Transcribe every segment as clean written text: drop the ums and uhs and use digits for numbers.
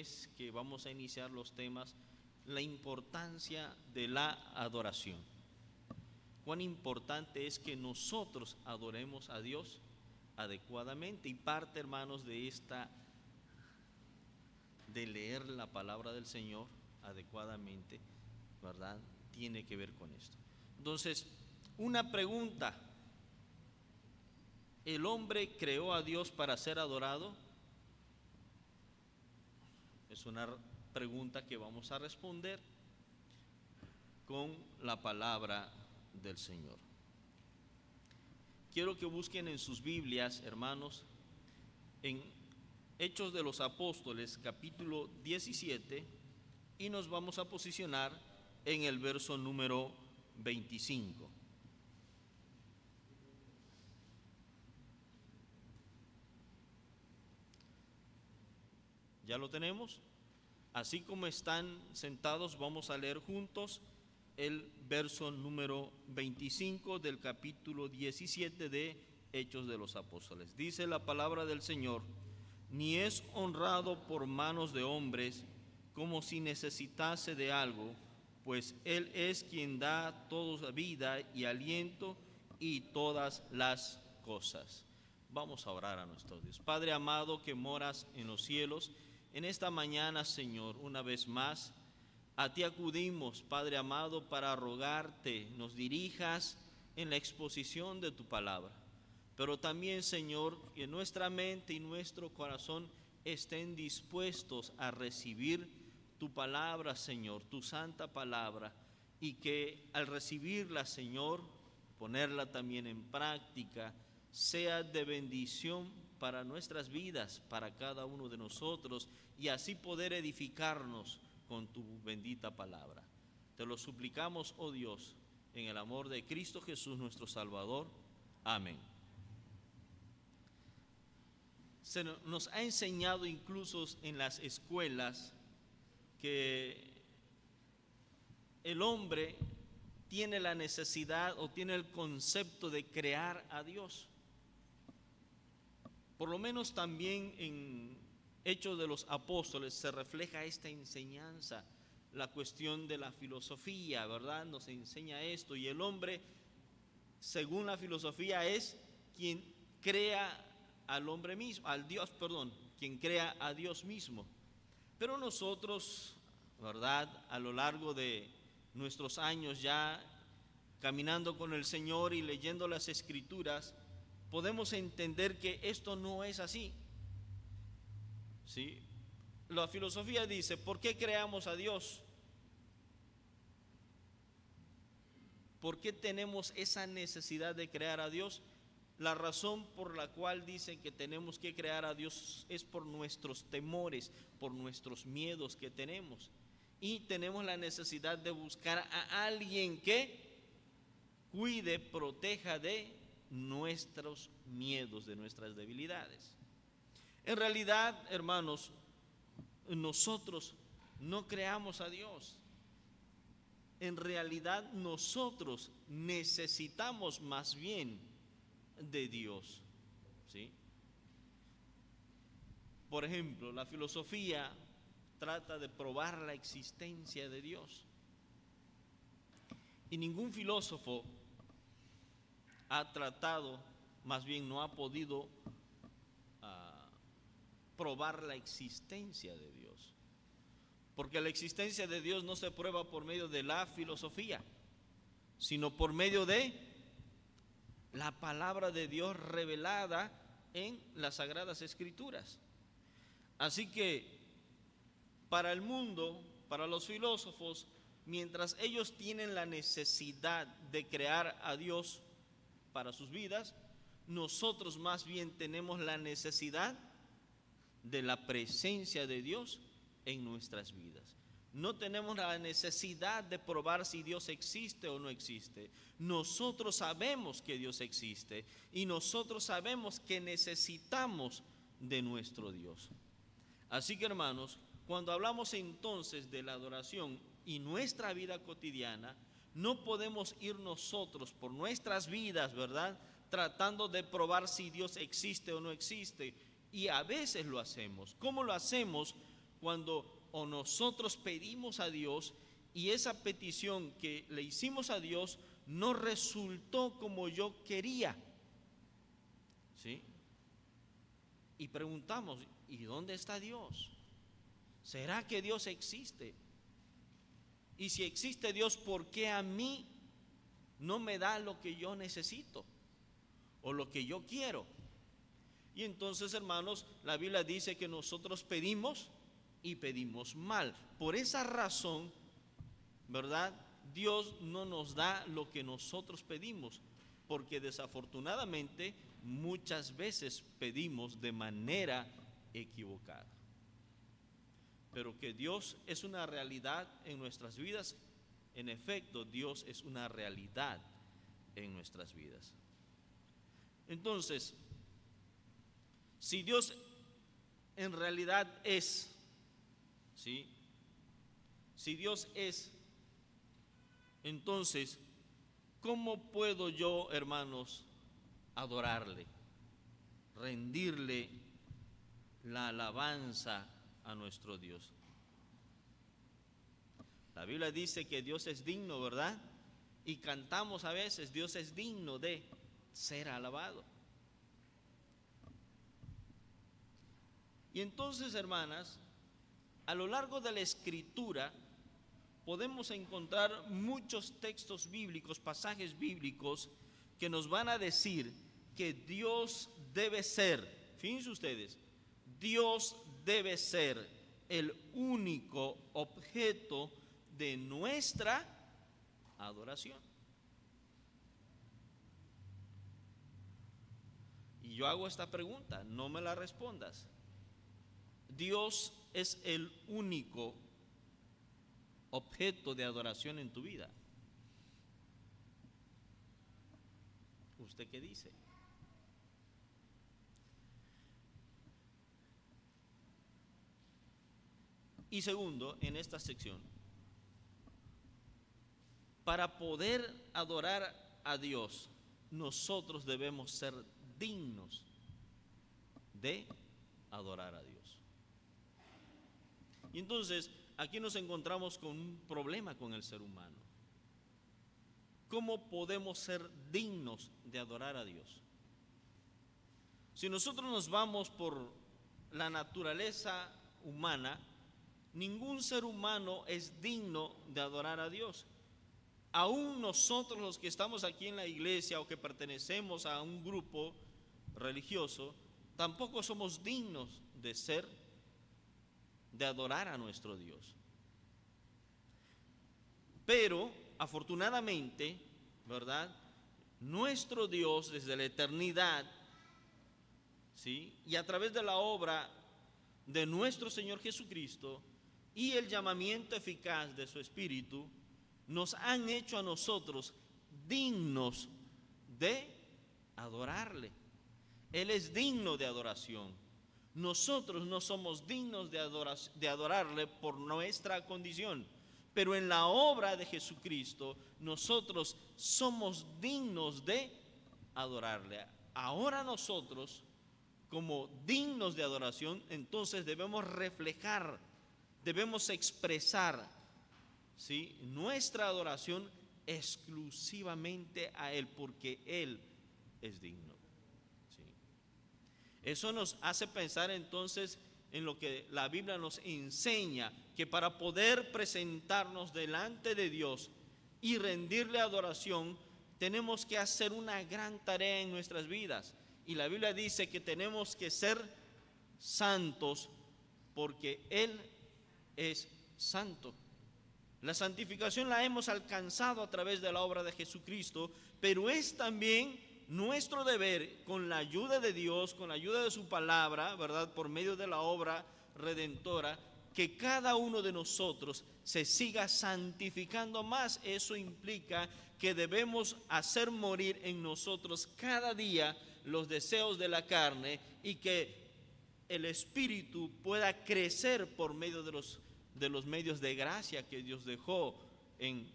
mes que vamos a iniciar los temas, la importancia de la adoración. Cuán importante es que nosotros adoremos a Dios adecuadamente, y parte, hermanos, de leer la palabra del Señor adecuadamente, ¿verdad?, tiene que ver con esto. Entonces, una pregunta: ¿el hombre creó a Dios para ser adorado? Es una pregunta que vamos a responder con la palabra del Señor. Quiero que busquen en sus Biblias, hermanos, en Hechos de los Apóstoles, capítulo 17, y nos vamos a posicionar en el verso número 25. ¿Ya lo tenemos? Así como están sentados, vamos a leer juntos el verso número 25 del capítulo 17 de Hechos de los Apóstoles. Dice la palabra del Señor: ni es honrado por manos de hombres como si necesitase de algo, pues Él es quien da toda vida y aliento y todas las cosas. Vamos a orar a nuestro Dios. Padre amado, que moras en los cielos, en esta mañana, Señor, una vez más, a ti acudimos, Padre amado, para rogarte nos dirijas en la exposición de tu palabra. Pero también, Señor, que nuestra mente y nuestro corazón estén dispuestos a recibir tu palabra, Señor, tu santa palabra, y que al recibirla, Señor, ponerla también en práctica, sea de bendición para nuestras vidas, para cada uno de nosotros, y así poder edificarnos con tu bendita palabra. Te lo suplicamos, oh Dios, en el amor de Cristo Jesús nuestro Salvador. Amén. Se nos ha enseñado incluso en las escuelas que el hombre tiene la necesidad o tiene el concepto de crear a Dios. Por lo menos también en Hechos de los Apóstoles se refleja esta enseñanza, la cuestión de la filosofía, ¿verdad? Nos enseña esto, y el hombre, según la filosofía, es quien crea al hombre mismo, al Dios, perdón, quien crea a Dios mismo. Pero nosotros, ¿verdad?, a lo largo de nuestros años ya caminando con el Señor y leyendo las Escrituras, podemos entender que esto no es así. ¿Sí? La filosofía dice: ¿por qué creamos a Dios? ¿Por qué tenemos esa necesidad de crear a Dios? La razón por la cual dicen que tenemos que crear a Dios es por nuestros temores, por nuestros miedos que tenemos. Y tenemos la necesidad de buscar a alguien que cuide, proteja de nuestros miedos, de nuestras debilidades. En realidad, hermanos, nosotros no creamos a Dios. En realidad nosotros necesitamos más bien de Dios, ¿sí? Por ejemplo, la filosofía trata de probar la existencia de Dios, y ningún filósofo ha tratado, más bien no ha podido probar la existencia de Dios, porque la existencia de Dios no se prueba por medio de la filosofía, sino por medio de la palabra de Dios revelada en las Sagradas Escrituras. Así que para el mundo, para los filósofos, mientras ellos tienen la necesidad de crear a Dios para sus vidas, nosotros más bien tenemos la necesidad de la presencia de Dios en nuestras vidas. No tenemos la necesidad de probar si Dios existe o no existe. Nosotros sabemos que Dios existe, y nosotros sabemos que necesitamos de nuestro Dios. Así que, hermanos, cuando hablamos entonces de la adoración y nuestra vida cotidiana, no podemos ir nosotros por nuestras vidas, ¿verdad?, tratando de probar si Dios existe o no existe. Y a veces lo hacemos. ¿Cómo lo hacemos? cuando o nosotros pedimos a Dios y esa petición que le hicimos a Dios no resultó como yo quería, ¿sí? Y preguntamos, ¿y dónde está Dios? ¿Será que Dios existe? Y si existe Dios, ¿por qué a mí no me da lo que yo necesito o lo que yo quiero? Y entonces, hermanos, la Biblia dice que nosotros pedimos y pedimos mal. Por esa razón, ¿verdad? Dios no nos da lo que nosotros pedimos, porque desafortunadamente muchas veces pedimos de manera equivocada. Pero que Dios es una realidad en nuestras vidas, en efecto, Dios es una realidad en nuestras vidas. Entonces, si Dios en realidad es, ¿sí? Si Dios es, entonces, ¿cómo puedo yo, hermanos, adorarle, rendirle la alabanza a nuestro Dios? La Biblia dice que Dios es digno, ¿verdad? Y cantamos a veces, Dios es digno de ser alabado. Y entonces, hermanas, a lo largo de la Escritura podemos encontrar muchos textos bíblicos, pasajes bíblicos que nos van a decir que Dios debe ser, fíjense ustedes, Dios debe ser el único objeto de nuestra adoración. Y yo hago esta pregunta, no me la respondas. Dios es el único objeto de adoración en tu vida. ¿Usted qué dice? Y segundo, en esta sección, para poder adorar a Dios, nosotros debemos ser dignos de adorar a Dios. Y entonces, aquí nos encontramos con un problema con el ser humano. ¿Cómo podemos ser dignos de adorar a Dios? Si nosotros nos vamos por la naturaleza humana, ningún ser humano es digno de adorar a Dios. Aún nosotros los que estamos aquí en la iglesia o que pertenecemos a un grupo religioso, tampoco somos dignos de adorar a nuestro Dios. Pero afortunadamente, ¿verdad? Nuestro Dios desde la eternidad, ¿sí? Y a través de la obra de nuestro Señor Jesucristo y el llamamiento eficaz de su Espíritu, nos han hecho a nosotros dignos de adorarle. Él es digno de adoración. Nosotros no somos dignos de adorarle por nuestra condición, pero en la obra de Jesucristo nosotros somos dignos de adorarle. Ahora nosotros, como dignos de adoración, entonces debemos reflejar, debemos expresar, ¿sí?, nuestra adoración exclusivamente a Él, porque Él es digno. Eso nos hace pensar entonces en lo que la Biblia nos enseña, que para poder presentarnos delante de Dios y rendirle adoración, tenemos que hacer una gran tarea en nuestras vidas. Y la Biblia dice que tenemos que ser santos porque Él es santo. La santificación la hemos alcanzado a través de la obra de Jesucristo, pero es también nuestro deber, con la ayuda de Dios, con la ayuda de su palabra, ¿verdad?, por medio de la obra redentora, que cada uno de nosotros se siga santificando más. Eso implica que debemos hacer morir en nosotros cada día los deseos de la carne y que el Espíritu pueda crecer por medio de los medios de gracia que Dios dejó en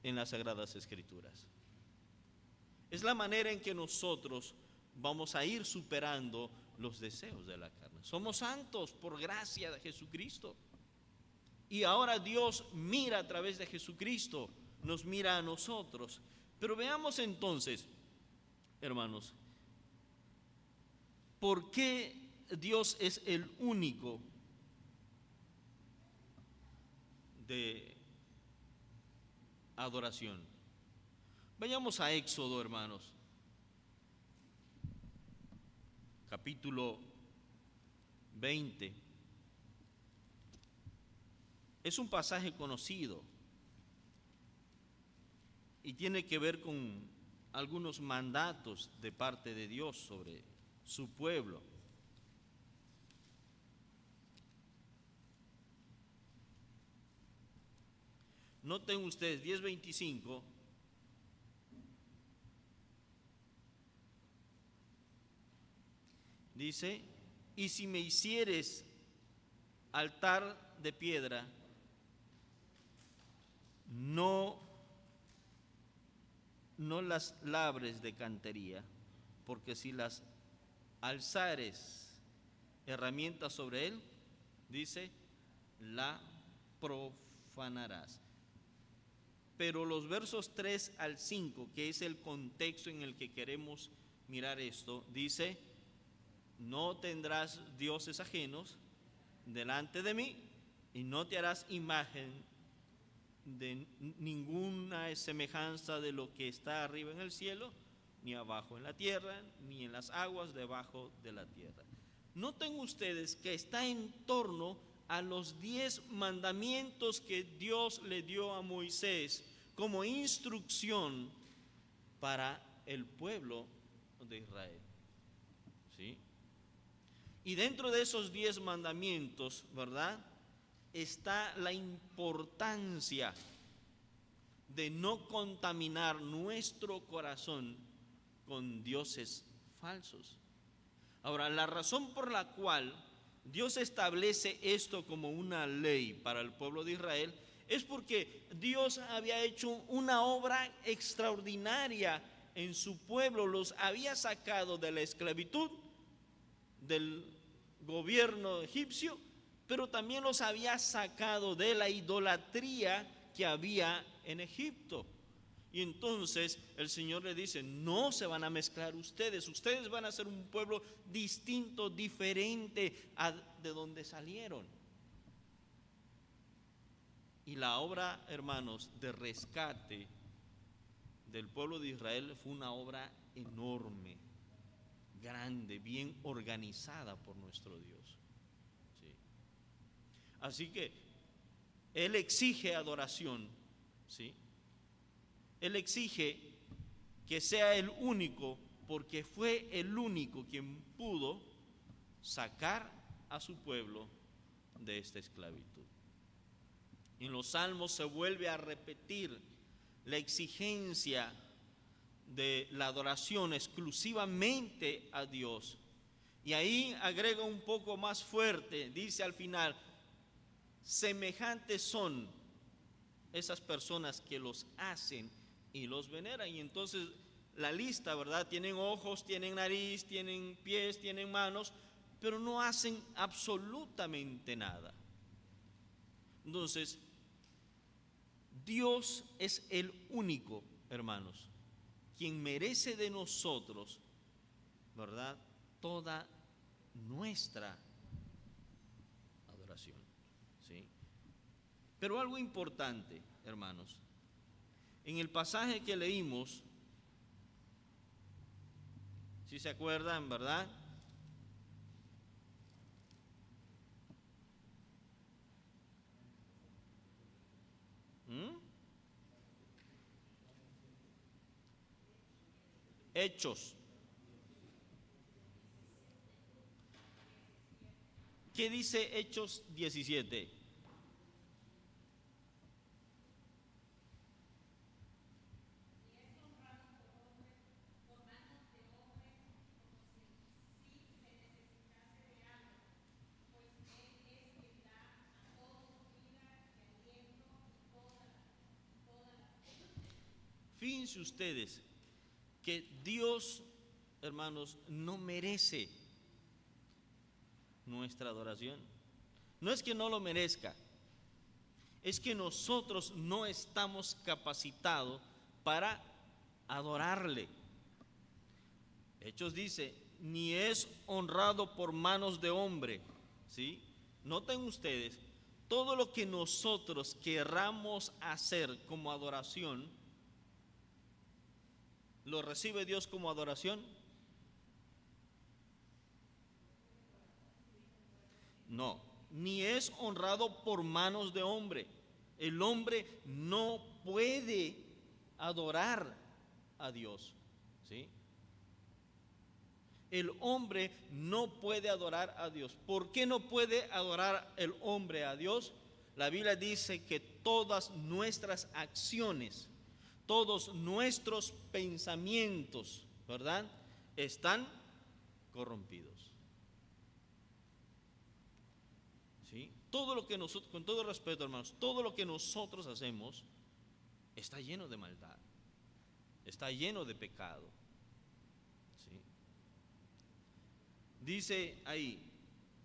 las Sagradas Escrituras. Es la manera en que nosotros vamos a ir superando los deseos de la carne. Somos santos por gracia de Jesucristo. Y ahora Dios mira a través de Jesucristo, nos mira a nosotros. Pero veamos entonces, hermanos, ¿por qué Dios es el único de adoración? Vayamos a Éxodo, hermanos, capítulo 20. Es un pasaje conocido y tiene que ver con algunos mandatos de parte de Dios sobre su pueblo. Noten ustedes, 10:25, dice: y si me hicieres altar de piedra, no las labres de cantería, porque si las alzares herramientas sobre él, dice, la profanarás. Pero los versos 3 al 5, que es el contexto en el que queremos mirar esto, dice: no tendrás dioses ajenos delante de mí, y no te harás imagen de ninguna semejanza de lo que está arriba en el cielo, ni abajo en la tierra, ni en las aguas debajo de la tierra. Noten ustedes que está en torno a los 10 mandamientos que Dios le dio a Moisés como instrucción para el pueblo de Israel. ¿Sí? Y dentro de esos 10 mandamientos, ¿verdad?, está la importancia de no contaminar nuestro corazón con dioses falsos. Ahora, la razón por la cual Dios establece esto como una ley para el pueblo de Israel es porque Dios había hecho una obra extraordinaria en su pueblo. Los había sacado de la esclavitud, del gobierno egipcio, pero también los había sacado de la idolatría que había en Egipto. Y entonces el Señor le dice: no se van a mezclar ustedes van a ser un pueblo distinto, diferente de donde salieron. Y la obra, hermanos, de rescate del pueblo de Israel fue una obra enorme, grande, bien organizada por nuestro Dios. ¿Sí? Así que Él exige adoración, ¿sí? Él exige que sea el único, porque fue el único quien pudo sacar a su pueblo de esta esclavitud. En los Salmos se vuelve a repetir la exigencia de la adoración exclusivamente a Dios. Y ahí agrega un poco más fuerte, dice al final: semejantes son esas personas que los hacen y los veneran. Y entonces la lista, ¿verdad? Tienen ojos, tienen nariz, tienen pies, tienen manos, pero no hacen absolutamente nada. Entonces, Dios es el único, hermanos, quien merece de nosotros, ¿verdad?, toda nuestra adoración, ¿sí? Pero algo importante, hermanos, en el pasaje que leímos, si se acuerdan, ¿verdad?, Hechos. ¿Qué dice Hechos 17? Fíjense ustedes que Dios, hermanos, no merece nuestra adoración. No es que no lo merezca, es que nosotros no estamos capacitados para adorarle. Hechos dice, ni es honrado por manos de hombre, ¿sí? Noten ustedes, todo lo que nosotros querramos hacer como adoración, ¿lo recibe Dios como adoración? No, ni es honrado por manos de hombre. El hombre no puede adorar a Dios, ¿sí? El hombre no puede adorar a Dios. ¿Por qué no puede adorar el hombre a Dios? La Biblia dice que todas nuestras acciones, todos nuestros pensamientos, ¿verdad?, están corrompidos. ¿Sí? Todo lo que nosotros, con todo respeto, hermanos, todo lo que nosotros hacemos está lleno de maldad, está lleno de pecado. ¿Sí? Dice ahí,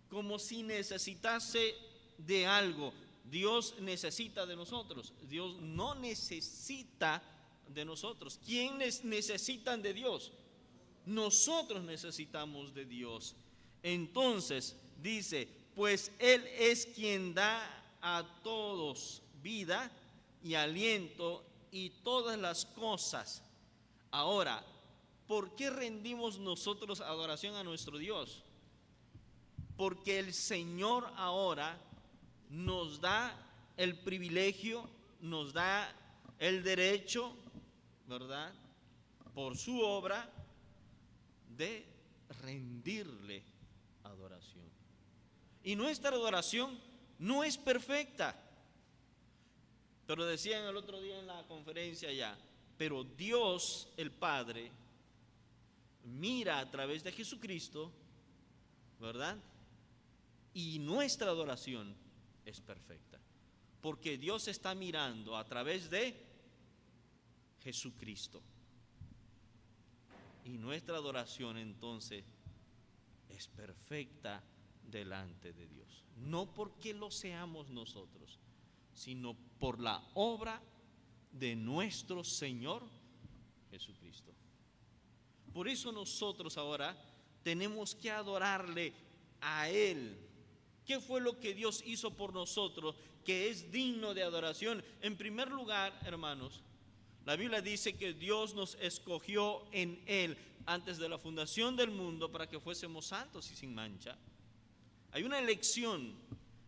como si necesitase de algo. Dios necesita de nosotros. Dios no necesita de nosotros. ¿Quiénes necesitan de Dios? Nosotros necesitamos de Dios. Entonces dice, pues Él es quien da a todos vida y aliento y todas las cosas. Ahora, ¿por qué rendimos nosotros adoración a nuestro Dios? Porque el Señor ahora nos da el privilegio, nos da el derecho, ¿verdad?, por su obra, de rendirle adoración. Y nuestra adoración no es perfecta, pero decían el otro día en la conferencia ya, pero Dios el Padre mira a través de Jesucristo, ¿verdad?, y nuestra adoración es perfecta, porque Dios está mirando a través de Jesucristo. Y nuestra adoración entonces es perfecta delante de Dios. No porque lo seamos nosotros, sino por la obra de nuestro Señor Jesucristo. Por eso nosotros ahora tenemos que adorarle a Él. ¿Qué fue lo que Dios hizo por nosotros que es digno de adoración? En primer lugar, hermanos, la Biblia dice que Dios nos escogió en Él antes de la fundación del mundo para que fuésemos santos y sin mancha. Hay una elección.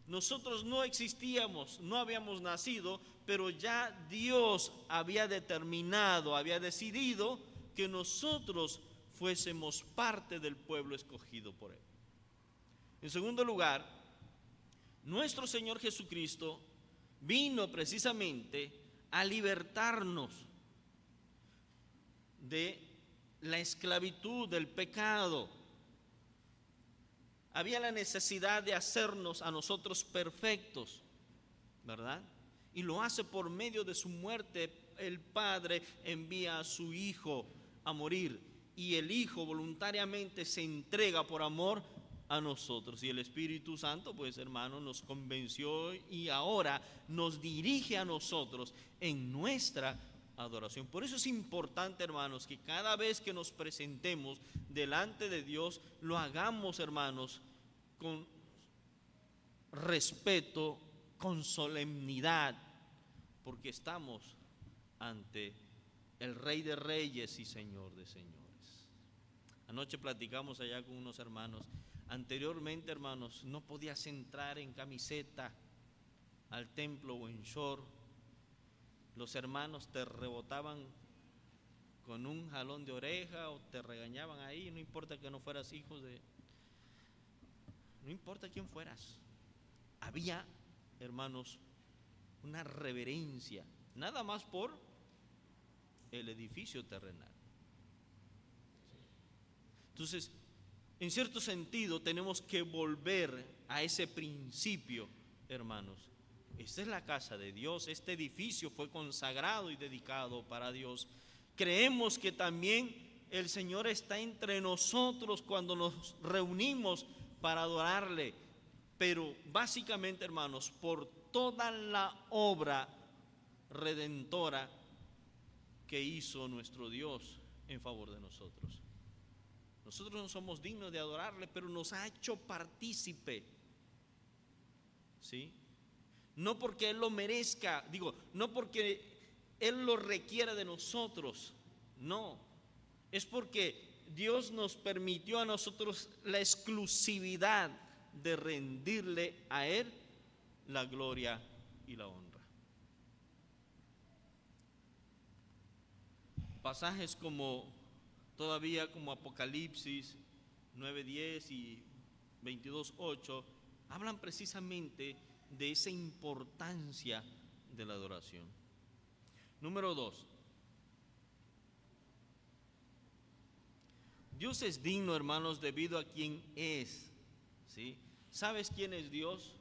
Nosotros no existíamos, no habíamos nacido, pero ya Dios había determinado, había decidido que nosotros fuésemos parte del pueblo escogido por Él. En segundo lugar, nuestro Señor Jesucristo vino precisamente a libertarnos de la esclavitud, del pecado. Había la necesidad de hacernos a nosotros perfectos, ¿verdad? Y lo hace por medio de su muerte. El Padre envía a su Hijo a morir y el Hijo voluntariamente se entrega por amor a nosotros. Y el Espíritu Santo, pues hermanos, nos convenció y ahora nos dirige a nosotros en nuestra adoración. Por eso es importante, hermanos, que cada vez que nos presentemos delante de Dios, lo hagamos, hermanos, con respeto, con solemnidad, porque estamos ante el Rey de Reyes y Señor de Señores. Anoche platicamos allá con unos hermanos. Anteriormente, hermanos, no podías entrar en camiseta al templo o en short. Los hermanos te rebotaban con un jalón de oreja o te regañaban ahí, no importa que no fueras hijo de... No importa quién fueras. Había, hermanos, una reverencia, nada más por el edificio terrenal. Entonces, en cierto sentido, tenemos que volver a ese principio, hermanos. Esta es la casa de Dios, este edificio fue consagrado y dedicado para Dios. Creemos que también el Señor está entre nosotros cuando nos reunimos para adorarle, pero básicamente, hermanos, por toda la obra redentora que hizo nuestro Dios en favor de nosotros. Nosotros no somos dignos de adorarle, pero nos ha hecho partícipe, ¿sí? No porque Él lo merezca, no porque Él lo requiera de nosotros, no, es porque Dios nos permitió a nosotros la exclusividad de rendirle a Él la gloria y la honra. Pasajes como Apocalipsis 9:10 y 22:8 hablan precisamente de esa importancia de la adoración. Número 2. Dios es digno, hermanos, debido a quien es, ¿sí? ¿Sabes quién es Dios?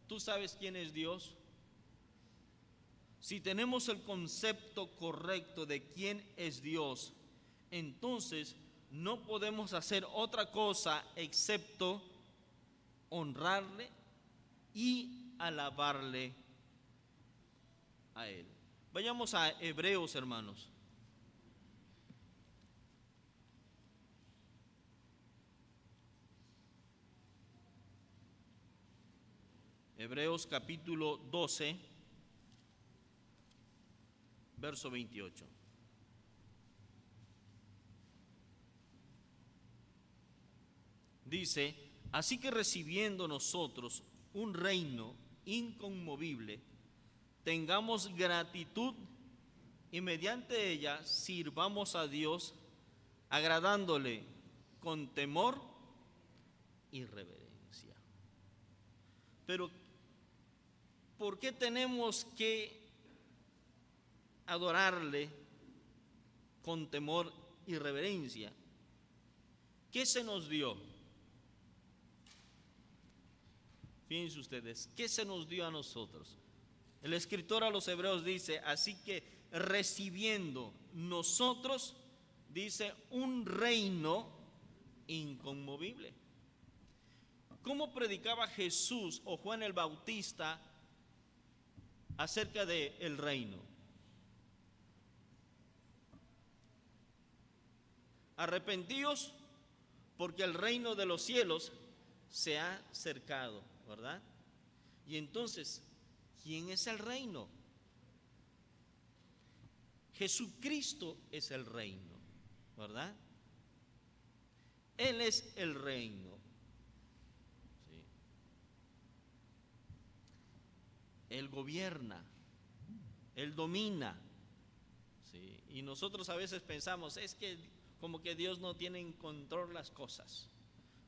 ¿Tú sabes quién es Dios? Si tenemos el concepto correcto de quién es Dios, entonces no podemos hacer otra cosa excepto honrarle y alabarle a Él. Vayamos a Hebreos, hermanos. Hebreos capítulo 12, verso 28. Dice: así que recibiendo nosotros un reino inconmovible, tengamos gratitud y mediante ella sirvamos a Dios, agradándole con temor y reverencia. Pero ¿por qué tenemos que adorarle con temor y reverencia? ¿Qué se nos dio? Fíjense ustedes, ¿qué se nos dio a nosotros? El escritor a los Hebreos dice: así que recibiendo nosotros, dice, un reino inconmovible. ¿Cómo predicaba Jesús o Juan el Bautista acerca del reino? Arrepentíos, porque el reino de los cielos se ha acercado, ¿verdad? Y entonces, ¿quién es el reino? Jesucristo es el reino, ¿verdad? Él es el reino. ¿Sí? Él gobierna, Él domina. ¿Sí? Y nosotros a veces pensamos, es que como que Dios no tiene en control las cosas,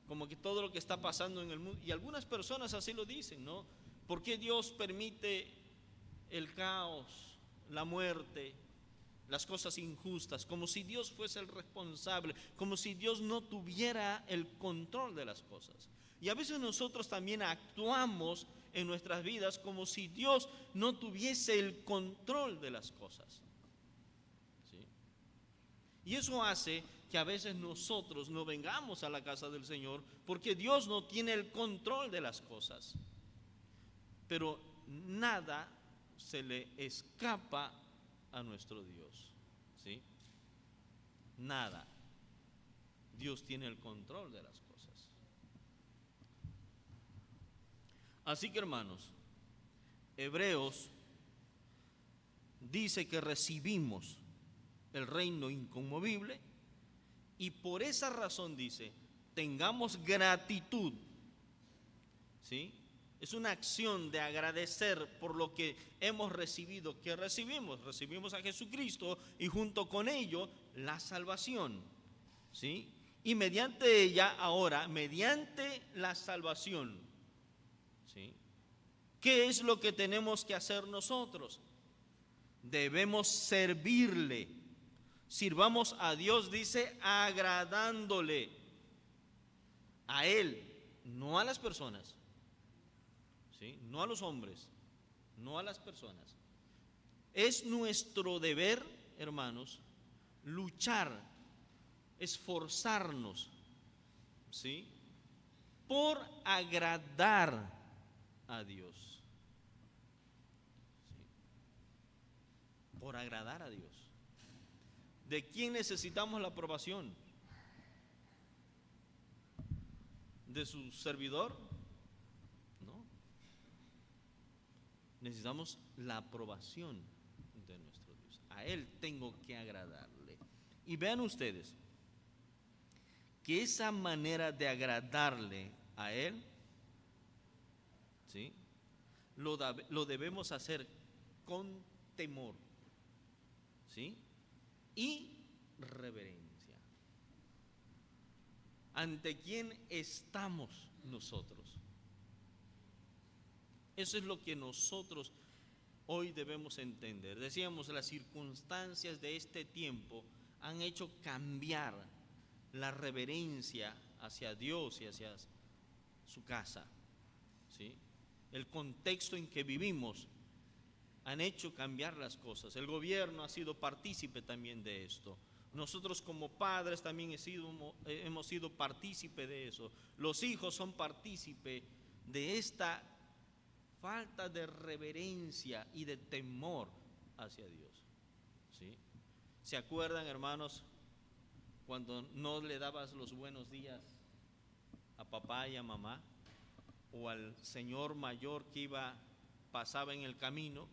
como que todo lo que está pasando en el mundo, y algunas personas así lo dicen, ¿no? ¿Por qué Dios permite el caos, la muerte, las cosas injustas? Como si Dios fuese el responsable, como si Dios no tuviera el control de las cosas. Y a veces nosotros también actuamos en nuestras vidas como si Dios no tuviese el control de las cosas. ¿Sí? Y eso hace que a veces nosotros no vengamos a la casa del Señor porque Dios no tiene el control de las cosas. Pero nada se le escapa a nuestro Dios, ¿sí? Nada. Dios tiene el control de las cosas. Así que, hermanos, Hebreos dice que recibimos el reino inconmovible y por esa razón dice, tengamos gratitud, ¿sí? Es una acción de agradecer por lo que hemos recibido. ¿Qué recibimos? Recibimos a Jesucristo y junto con ello la salvación, ¿sí? Y mediante ella, ahora, mediante la salvación, ¿sí? ¿Qué es lo que tenemos que hacer nosotros? Debemos servirle. Sirvamos a Dios, dice, agradándole a Él, no a las personas. ¿Sí? No a los hombres, no a las personas. Es nuestro deber, hermanos, luchar, esforzarnos, ¿sí? por agradar a Dios. ¿Sí? Por agradar a Dios. ¿De quién necesitamos la aprobación? ¿De su servidor? No. Necesitamos la aprobación de nuestro Dios. A Él tengo que agradarle. Y vean ustedes que esa manera de agradarle a Él, ¿sí?, lo debemos hacer con temor, ¿sí?, y reverencia. ¿Ante quién estamos nosotros? Eso es lo que nosotros hoy debemos entender. Decíamos, las circunstancias de este tiempo han hecho cambiar la reverencia hacia Dios y hacia su casa, ¿sí? El contexto en que vivimos han hecho cambiar las cosas. El gobierno ha sido partícipe también de esto. Nosotros como padres también hemos sido partícipe de eso. Los hijos son partícipe de esta falta de reverencia y de temor hacia Dios, ¿sí? ¿Se acuerdan, hermanos, cuando no le dabas los buenos días a papá y a mamá, o al señor mayor que pasaba en el camino,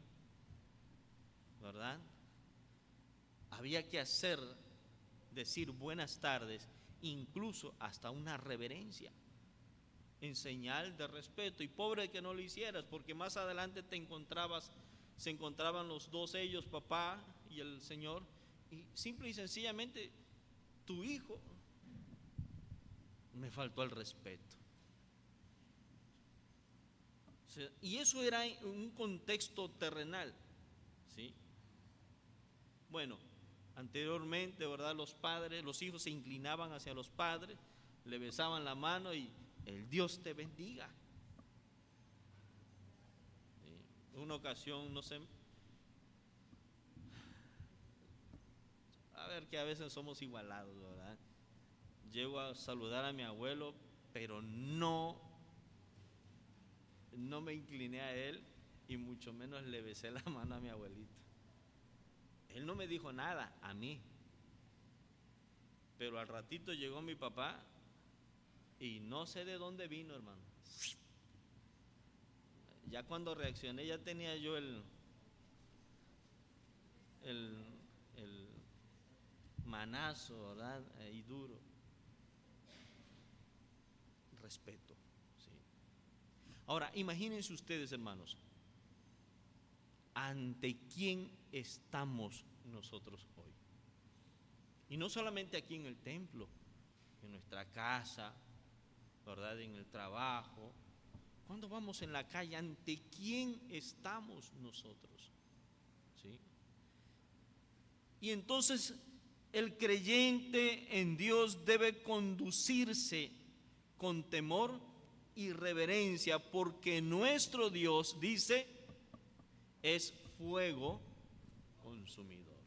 ¿verdad? Había que decir buenas tardes, incluso hasta una reverencia, en señal de respeto. Y pobre de que no lo hicieras, porque más adelante se encontraban los dos, ellos, papá y el señor, y simple y sencillamente tu hijo me faltó el respeto. Y eso era en un contexto terrenal, ¿sí? Bueno, anteriormente, ¿verdad?, los hijos se inclinaban hacia los padres, le besaban la mano y el Dios te bendiga. ¿Sí? Una ocasión, no sé, a ver, que a veces somos igualados, ¿verdad? Llego a saludar a mi abuelo, pero no me incliné a él y mucho menos le besé la mano a mi abuelito. Él no me dijo nada a mí, pero al ratito llegó mi papá y no sé de dónde vino, hermano. Ya cuando reaccioné ya tenía yo el manazo, ¿verdad?, ahí duro. Respeto, ¿sí? Ahora, imagínense ustedes, hermanos, ¿ante quién estamos nosotros hoy? Y no solamente aquí en el templo, en nuestra casa, ¿verdad?, en el trabajo. Cuando vamos en la calle, ¿ante quién estamos nosotros? ¿Sí? Y entonces el creyente en Dios debe conducirse con temor y reverencia, porque nuestro Dios, dice, es fuego consumidor.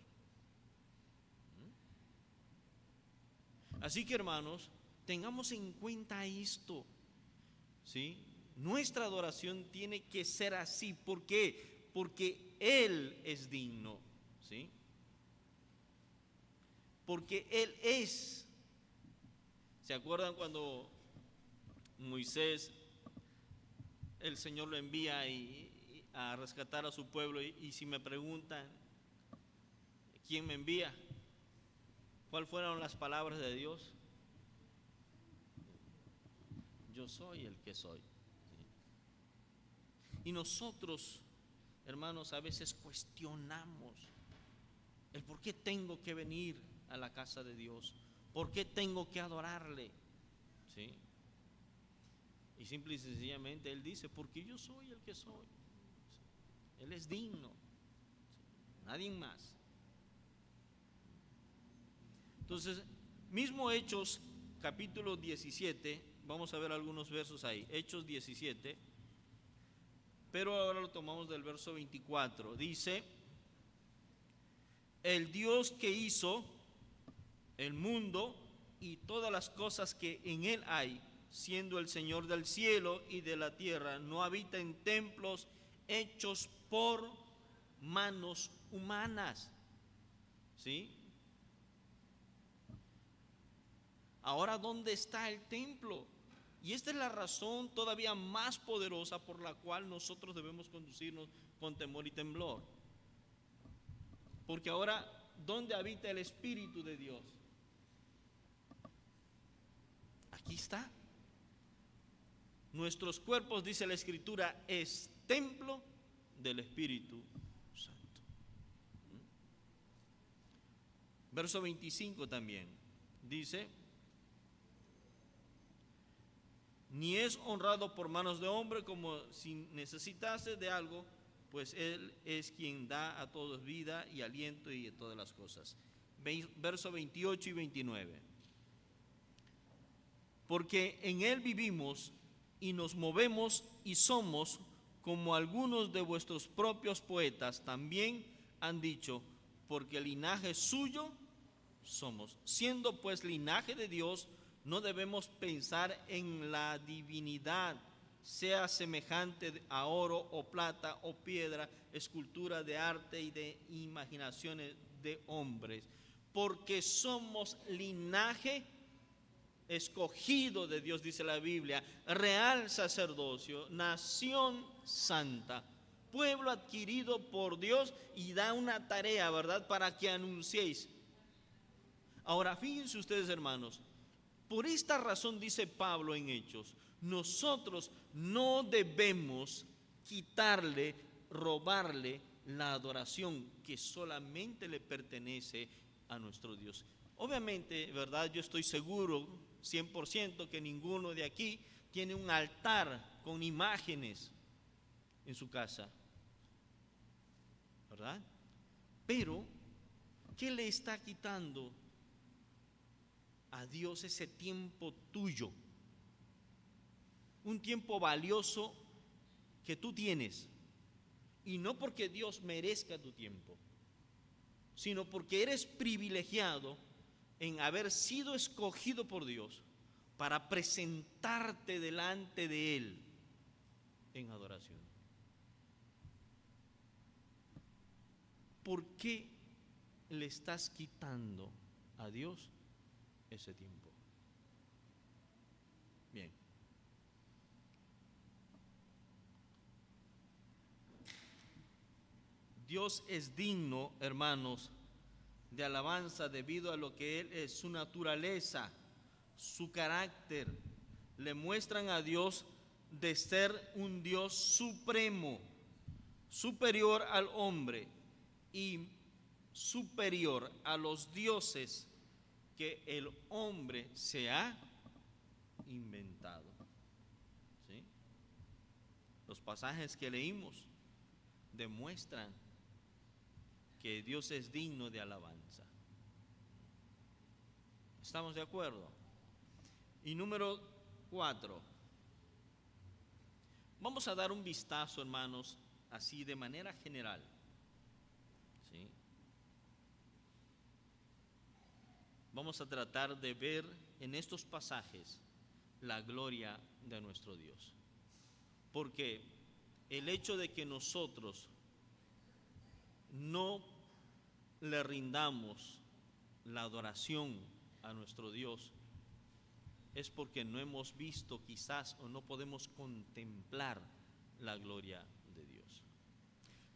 Así que, hermanos, tengamos en cuenta esto, ¿sí? Nuestra adoración tiene que ser así. ¿Por qué? Porque Él es digno, ¿sí? Porque Él es. ¿Se acuerdan cuando Moisés, el Señor lo envía a rescatar a su pueblo? Y si me preguntan, ¿quién me envía? ¿Cuáles fueron las palabras de Dios? Yo soy el que soy. Y nosotros, hermanos, a veces cuestionamos el por qué tengo que venir a la casa de Dios, por qué tengo que adorarle, ¿sí? Y simple y sencillamente Él dice, porque yo soy el que soy. Él es digno, ¿sí? Nadie más. Entonces, mismo Hechos capítulo 17, vamos a ver algunos versos ahí, Hechos 17, pero ahora lo tomamos del verso 24. Dice, el Dios que hizo el mundo y todas las cosas que en él hay, siendo el Señor del cielo y de la tierra, no habita en templos hechos por manos humanas. ¿Sí? Ahora, ¿dónde está el templo? Y esta es la razón todavía más poderosa por la cual nosotros debemos conducirnos con temor y temblor. Porque ahora, ¿dónde habita el Espíritu de Dios? Aquí está. Nuestros cuerpos, dice la Escritura, es templo del Espíritu Santo. Verso 25 también dice: ni es honrado por manos de hombre, como si necesitase de algo, pues Él es quien da a todos vida y aliento y todas las cosas. Verso 28 y 29. Porque en Él vivimos y nos movemos y somos, como algunos de vuestros propios poetas también han dicho, porque linaje suyo somos. Siendo pues linaje de Dios, no debemos pensar en la divinidad, sea semejante a oro o plata o piedra, escultura de arte y de imaginaciones de hombres, porque somos linaje escogido de Dios, dice la Biblia, real sacerdocio, nación santa, pueblo adquirido por Dios, y da una tarea, ¿verdad?, para que anunciéis. Ahora, fíjense ustedes, hermanos, por esta razón dice Pablo en Hechos, nosotros no debemos quitarle, robarle la adoración que solamente le pertenece a nuestro Dios. Obviamente, ¿verdad? Yo estoy seguro 100% que ninguno de aquí tiene un altar con imágenes en su casa, ¿verdad? Pero, ¿qué le está quitando a Dios ese tiempo tuyo? Un tiempo valioso que tú tienes, y no porque Dios merezca tu tiempo, sino porque eres privilegiado en haber sido escogido por Dios para presentarte delante de Él en adoración. ¿Por qué le estás quitando a Dios ese tiempo? Bien. Dios es digno, hermanos, de alabanza debido a lo que Él es, su naturaleza, su carácter. Le muestran a Dios de ser un Dios supremo, superior al hombre y superior a los dioses que el hombre se ha inventado. ¿Sí? Los pasajes que leímos demuestran que Dios es digno de alabanza. ¿Estamos de acuerdo? Y número 4. Vamos a dar un vistazo, hermanos, así de manera general. ¿Sí? Vamos a tratar de ver en estos pasajes la gloria de nuestro Dios. Porque el hecho de que nosotros no le rindamos la adoración a nuestro Dios es porque no hemos visto quizás o no podemos contemplar la gloria de Dios.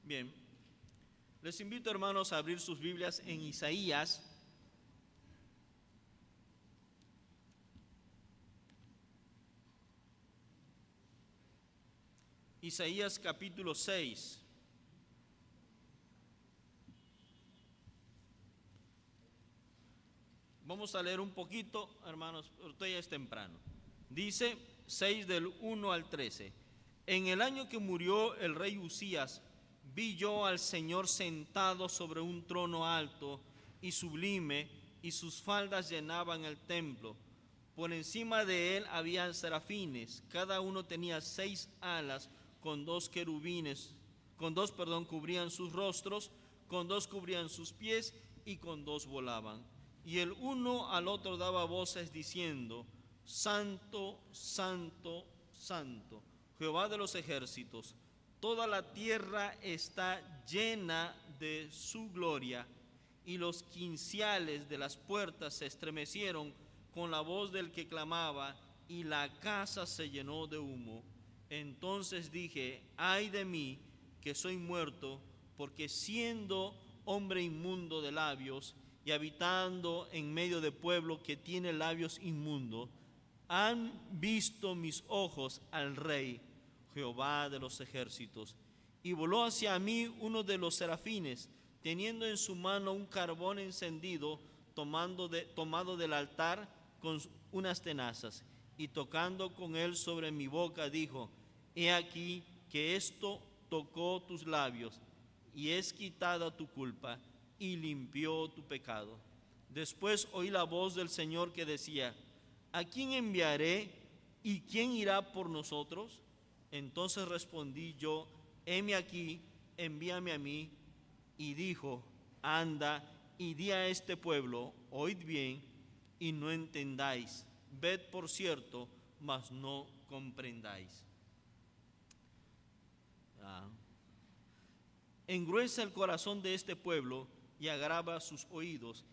Bien, les invito, hermanos, a abrir sus Biblias en Isaías capítulo 6. Vamos a leer un poquito, hermanos, pero todavía es temprano. Dice 6 del 1 al 13. En el año que murió el rey Usías, vi yo al Señor sentado sobre un trono alto y sublime, y sus faldas llenaban el templo. Por encima de él había serafines, cada uno tenía 6 alas, con dos cubrían sus rostros, con 2 cubrían sus pies, y con 2 volaban. Y el uno al otro daba voces diciendo: santo, santo, santo, Jehová de los ejércitos. Toda la tierra está llena de su gloria. Y los quinciales de las puertas se estremecieron con la voz del que clamaba, y la casa se llenó de humo. Entonces dije: ay de mí, que soy muerto, porque siendo hombre inmundo de labios y habitando en medio de pueblo que tiene labios inmundos, han visto mis ojos al Rey, Jehová de los ejércitos. Y voló hacia mí uno de los serafines, teniendo en su mano un carbón encendido, tomado del altar con unas tenazas, y tocando con él sobre mi boca, dijo: he aquí que esto tocó tus labios, y es quitada tu culpa, y limpió tu pecado. Después oí la voz del Señor que decía: ¿a quién enviaré, y quién irá por nosotros? Entonces respondí yo: heme aquí, envíame a mí. Y dijo: anda y di a este pueblo: oíd bien y no entendáis, ved por cierto, mas no comprendáis. Engruesa el corazón de este pueblo y agrava sus oídos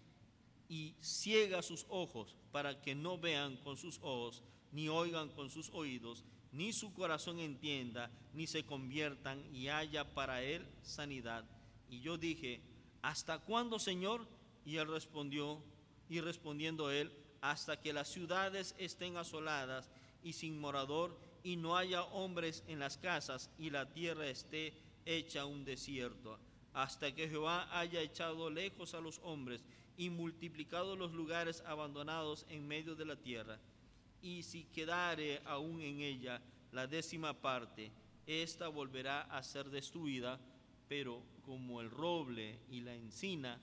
y ciega sus ojos, para que no vean con sus ojos, ni oigan con sus oídos, ni su corazón entienda, ni se conviertan y haya para él sanidad. Y yo dije: ¿hasta cuándo, Señor? Y él respondió, y respondiendo él: hasta que las ciudades estén asoladas y sin morador, y no haya hombres en las casas, y la tierra esté hecha un desierto, hasta que Jehová haya echado lejos a los hombres y multiplicado los lugares abandonados en medio de la tierra. Y si quedare aún en ella la 10ª parte, ésta volverá a ser destruida, pero como el roble y la encina,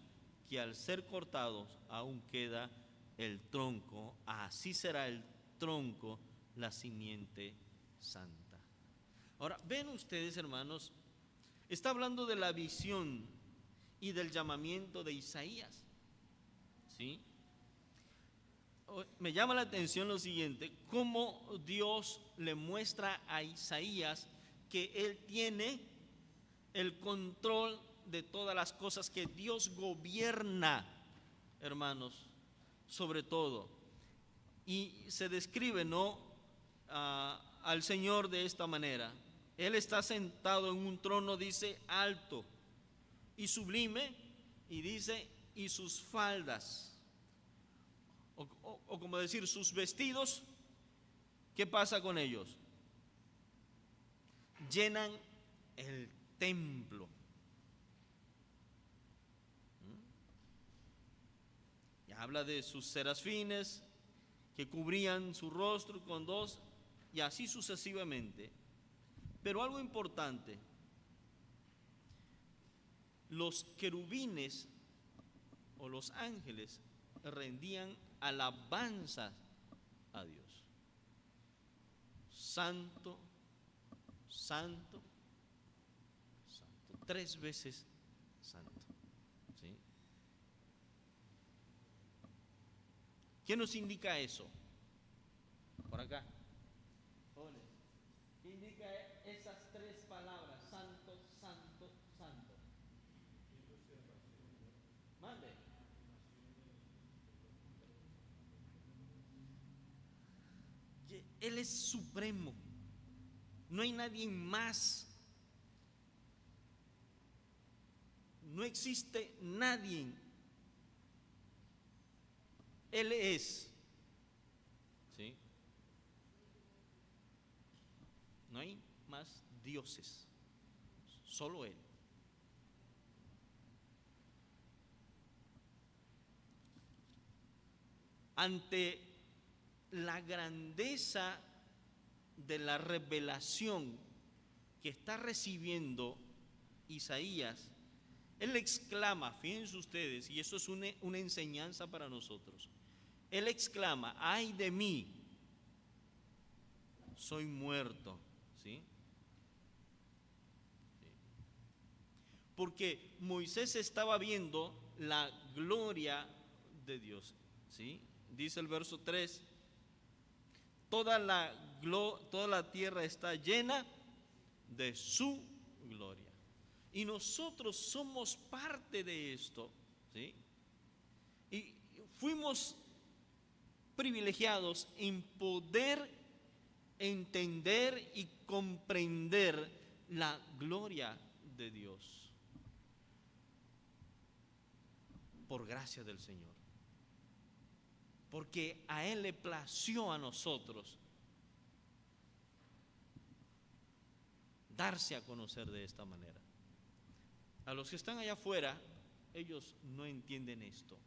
que al ser cortados aún queda el tronco, así será el tronco la simiente santa. Ahora, ven ustedes, hermanos, está hablando de la visión y del llamamiento de Isaías, ¿sí? Me llama la atención lo siguiente: cómo Dios le muestra a Isaías que él tiene el control de todas las cosas, que Dios gobierna, hermanos, sobre todo. Y se describe, ¿no?, al Señor de esta manera: él está sentado en un trono, dice, alto y sublime, y dice, y sus faldas, o como decir, sus vestidos, ¿qué pasa con ellos? Llenan el templo. Y habla de sus serafines que cubrían su rostro con dos, y así sucesivamente. Pero algo importante: los querubines o los ángeles rendían alabanza a Dios. Santo, santo, santo, 3 veces santo, ¿sí? ¿Qué nos indica eso? Por acá. ¿Qué indica esas 3 palabras? Santo, santo, santo. Mande. Él es supremo. No hay nadie más. No existe nadie. Él es. ¿Sí? No hay más dioses. Solo Él. Ante la grandeza de la revelación que está recibiendo Isaías, él exclama, fíjense ustedes, y eso es una enseñanza para nosotros. Él exclama: ay de mí, soy muerto, ¿sí? Porque Moisés estaba viendo la gloria de Dios, ¿sí? Dice el verso 3: toda la tierra está llena de su gloria. Y nosotros somos parte de esto, ¿sí? Y fuimos privilegiados en poder entender y comprender la gloria de Dios por gracia del Señor, porque a Él le plació a nosotros darse a conocer de esta manera. A los que están allá afuera, ellos no entienden esto,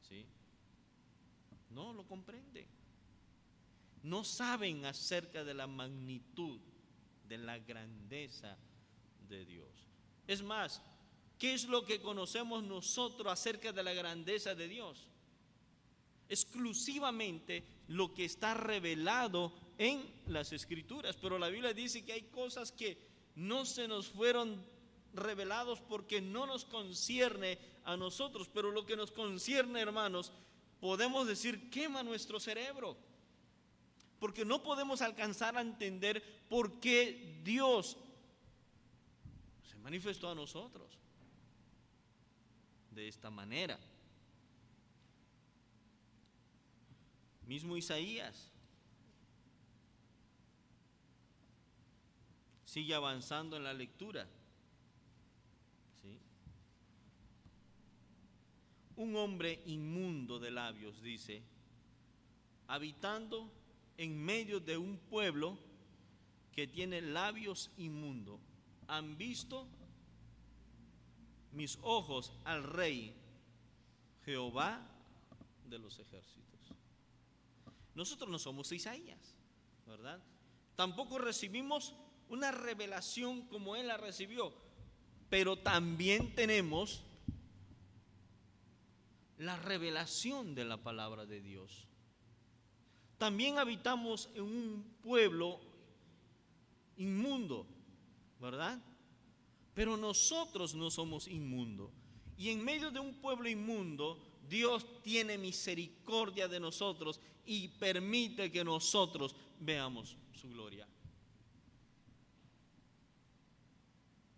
¿sí? No lo comprenden, no saben acerca de la magnitud, de la grandeza de Dios. Es más, ¿qué es lo que conocemos nosotros acerca de la grandeza de Dios? Exclusivamente lo que está revelado en las Escrituras. Pero la Biblia dice que hay cosas que no se nos fueron revelados porque no nos concierne a nosotros. Pero lo que nos concierne, hermanos, podemos decir quema nuestro cerebro, porque no podemos alcanzar a entender por qué Dios se manifestó a nosotros de esta manera. Mismo Isaías sigue avanzando en la lectura, ¿sí? Un hombre inmundo de labios, dice, habitando en medio de un pueblo que tiene labios inmundos, han visto mis ojos al Rey, Jehová de los ejércitos. Nosotros no somos Isaías, ¿verdad? Tampoco recibimos una revelación como él la recibió, pero también tenemos la revelación de la palabra de Dios. También habitamos en un pueblo inmundo, ¿verdad? Pero nosotros no somos inmundos. Y en medio de un pueblo inmundo, Dios tiene misericordia de nosotros y permite que nosotros veamos su gloria,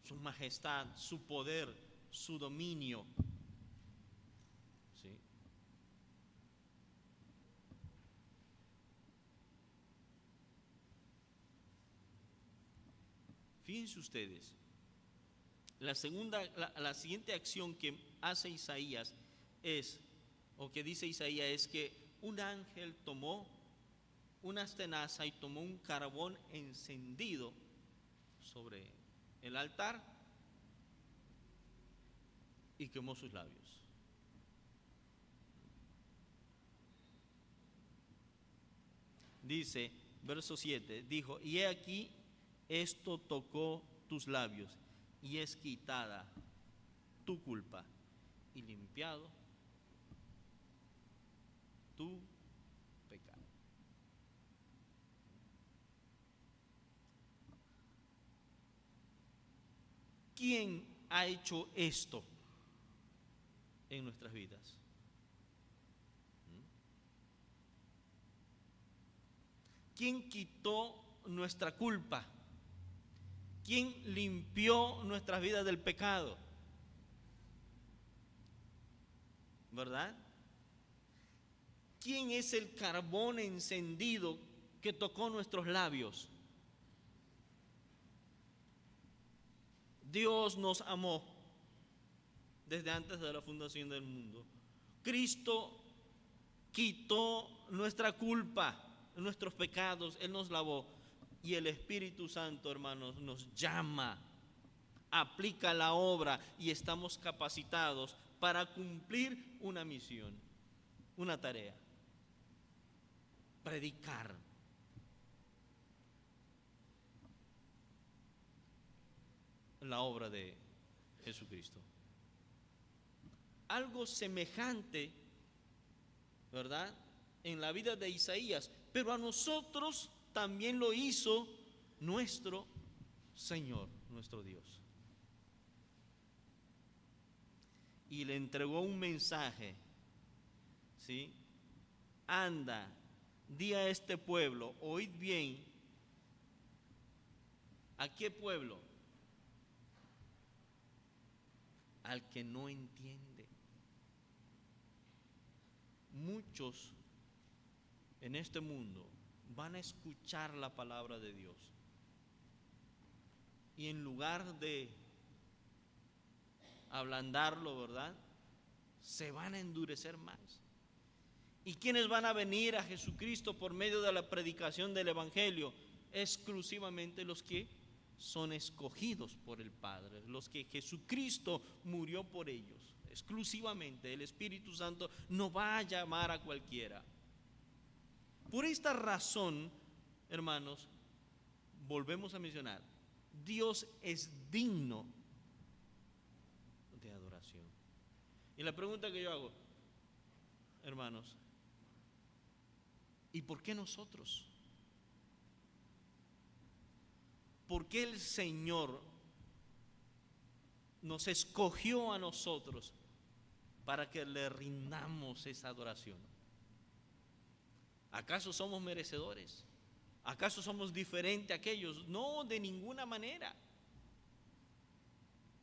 su majestad, su poder, su dominio. ¿Sí? Fíjense ustedes, la siguiente acción que hace Isaías es, o que dice Isaías, es que un ángel tomó unas tenazas y tomó un carbón encendido sobre el altar y quemó sus labios. Dice, verso 7, dijo, y he aquí, esto tocó tus labios, y es quitada tu culpa, y limpiado tu pecado. ¿Quién ha hecho esto en nuestras vidas? ¿Quién quitó nuestra culpa? ¿Quién limpió nuestras vidas del pecado? ¿Verdad? ¿Quién es el carbón encendido que tocó nuestros labios? Dios nos amó desde antes de la fundación del mundo. Cristo quitó nuestra culpa, nuestros pecados, Él nos lavó. Y el Espíritu Santo, hermanos, nos llama, aplica la obra y estamos capacitados para cumplir una misión, una tarea: predicar. La obra de Jesucristo. Algo semejante, ¿verdad?, en la vida de Isaías, pero a nosotros también lo hizo nuestro Señor, nuestro Dios. Y le entregó un mensaje, ¿sí? Anda, di a este pueblo, oíd bien. ¿A qué pueblo? Al que no entiende. Muchos en este mundo van a escuchar la palabra de Dios y en lugar de ablandarlo, ¿verdad?, se van a endurecer más. ¿Y quiénes van a venir a Jesucristo por medio de la predicación del Evangelio? Exclusivamente los que son escogidos por el Padre, los que Jesucristo murió por ellos. Exclusivamente el Espíritu Santo no va a llamar a cualquiera. Por esta razón, hermanos, volvemos a mencionar, Dios es digno de adoración. Y la pregunta que yo hago, hermanos, ¿y por qué nosotros? ¿Por qué el Señor nos escogió a nosotros para que le rindamos esa adoración? ¿Acaso somos merecedores? ¿Acaso somos diferentes a aquellos? No, de ninguna manera.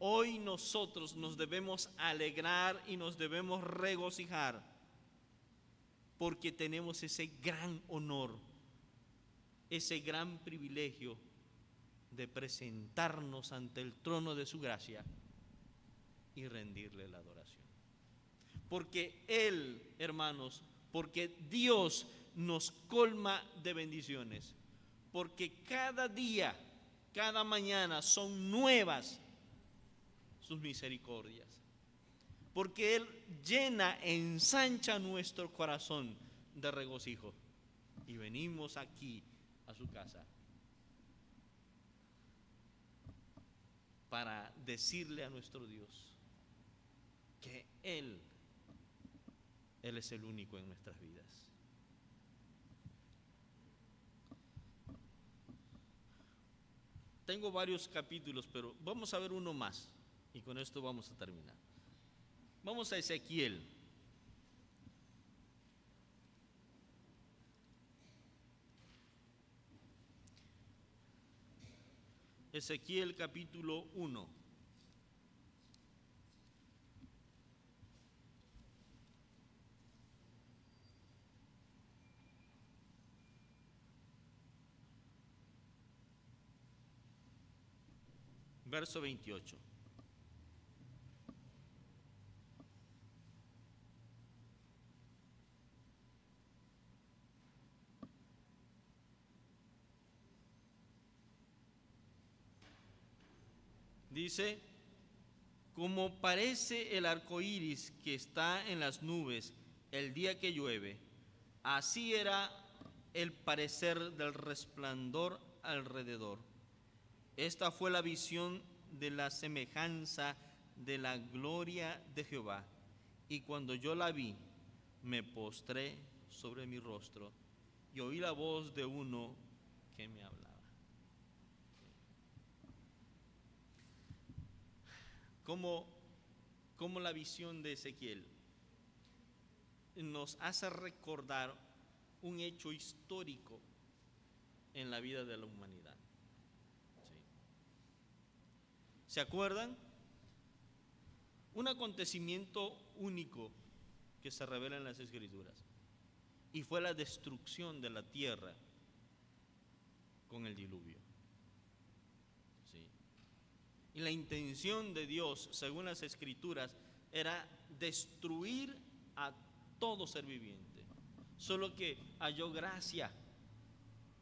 Hoy nosotros nos debemos alegrar y nos debemos regocijar porque tenemos ese gran honor, ese gran privilegio de presentarnos ante el trono de su gracia y rendirle la adoración. Porque Él, hermanos, porque Dios nos colma de bendiciones, porque cada día, cada mañana son nuevas sus misericordias, porque Él llena, ensancha nuestro corazón de regocijo y venimos aquí a su casa para decirle a nuestro Dios que Él es el único en nuestras vidas. Tengo varios capítulos, pero vamos a ver uno más y con esto vamos a terminar. Vamos a Ezequiel. Ezequiel capítulo 1. Verso 28. Dice: como parece el arco iris que está en las nubes el día que llueve, así era el parecer del resplandor alrededor. Esta fue la visión de la semejanza de la gloria de Jehová. Y cuando yo la vi, me postré sobre mi rostro y oí la voz de uno que me hablaba. Como la visión de Ezequiel nos hace recordar un hecho histórico en la vida de la humanidad. ¿Sí? ¿Se acuerdan? Un acontecimiento único que se revela en las Escrituras, y fue la destrucción de la tierra con el diluvio. ¿Sí? Y la intención de Dios, según las Escrituras, era destruir a todo ser viviente, solo que halló gracia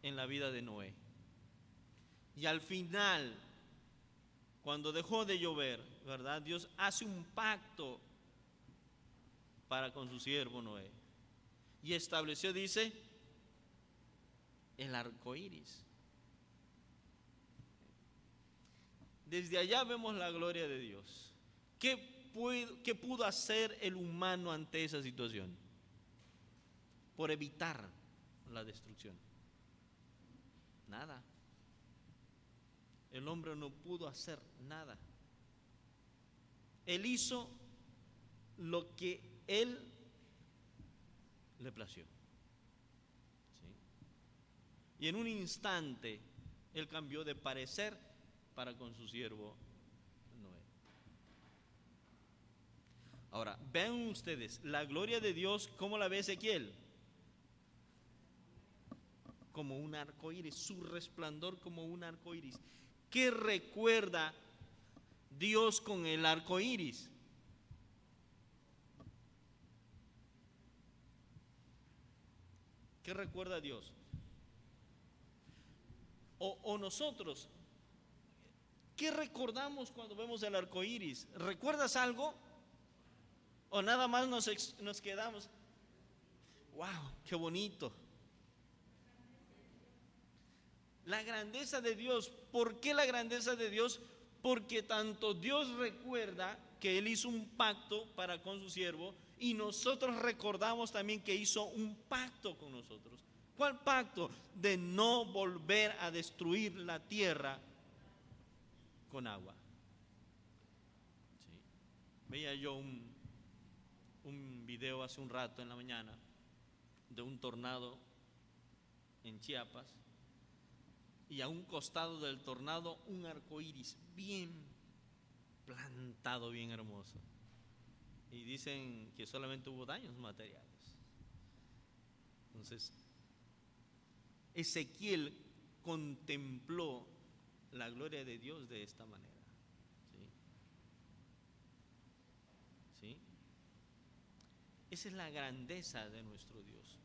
en la vida de Noé. Y al final, cuando dejó de llover, ¿verdad?, Dios hace un pacto para con su siervo Noé y estableció, dice, el arco iris. Desde allá vemos la gloria de Dios. ¿Qué pudo hacer el humano ante esa situación? Por evitar la destrucción. Nada. El hombre no pudo hacer nada. Él hizo lo que él le plació. ¿Sí? Y en un instante él cambió de parecer para con su siervo Noé. Ahora, vean ustedes, la gloria de Dios, ¿cómo la ve Ezequiel? Como un arco iris, su resplandor como un arco iris. ¿Qué recuerda Dios con el arco iris? ¿Qué recuerda Dios? O nosotros, ¿qué recordamos cuando vemos el arco iris? ¿Recuerdas algo? ¿O nada más nos quedamos? ¡Wow! ¡Qué bonito! La grandeza de Dios. ¿Por qué la grandeza de Dios? Porque tanto Dios recuerda que Él hizo un pacto para con su siervo, y nosotros recordamos también que hizo un pacto con nosotros. ¿Cuál pacto? De no volver a destruir la tierra con agua. ¿Sí? Veía yo un video hace un rato en la mañana de un tornado en Chiapas, y a un costado del tornado un arco iris bien plantado, bien hermoso. Y dicen que solamente hubo daños materiales. Entonces, Ezequiel contempló la gloria de Dios de esta manera. ¿Sí? ¿Sí? Esa es la grandeza de nuestro Dios.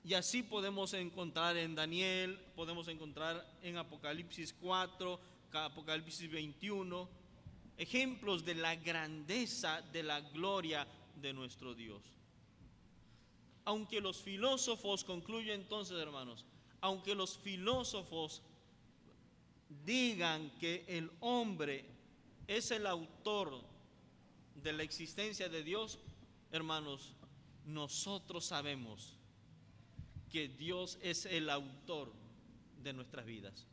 Y así podemos encontrar en Daniel, podemos encontrar en Apocalipsis 4, Apocalipsis 21, ejemplos de la grandeza, de la gloria de nuestro Dios. Aunque los filósofos, concluyo entonces, hermanos, aunque los filósofos digan que el hombre es el autor de la existencia de Dios, hermanos, nosotros sabemos que Dios es el autor de nuestras vidas,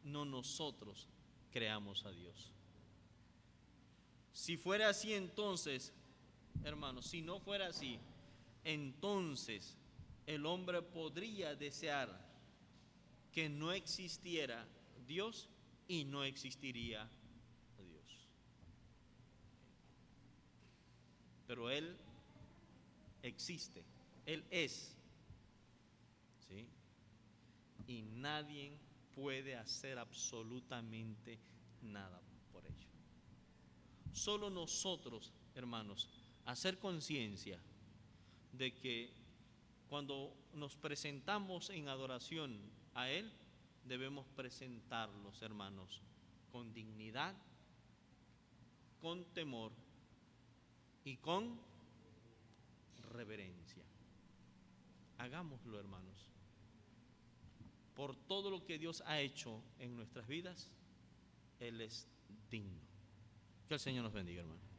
no nosotros creamos a Dios. Si fuera así, entonces, hermanos, si no fuera así, entonces el hombre podría desear que no existiera Dios y no existiría Dios. Pero Él existe, Él es, ¿sí? Y nadie puede hacer absolutamente nada por ello. Solo nosotros, hermanos, hacer conciencia de que cuando nos presentamos en adoración a Él, debemos presentarlos, hermanos, con dignidad, con temor y con reverencia. Hagámoslo, hermanos. Por todo lo que Dios ha hecho en nuestras vidas, Él es digno. Que el Señor nos bendiga, hermanos.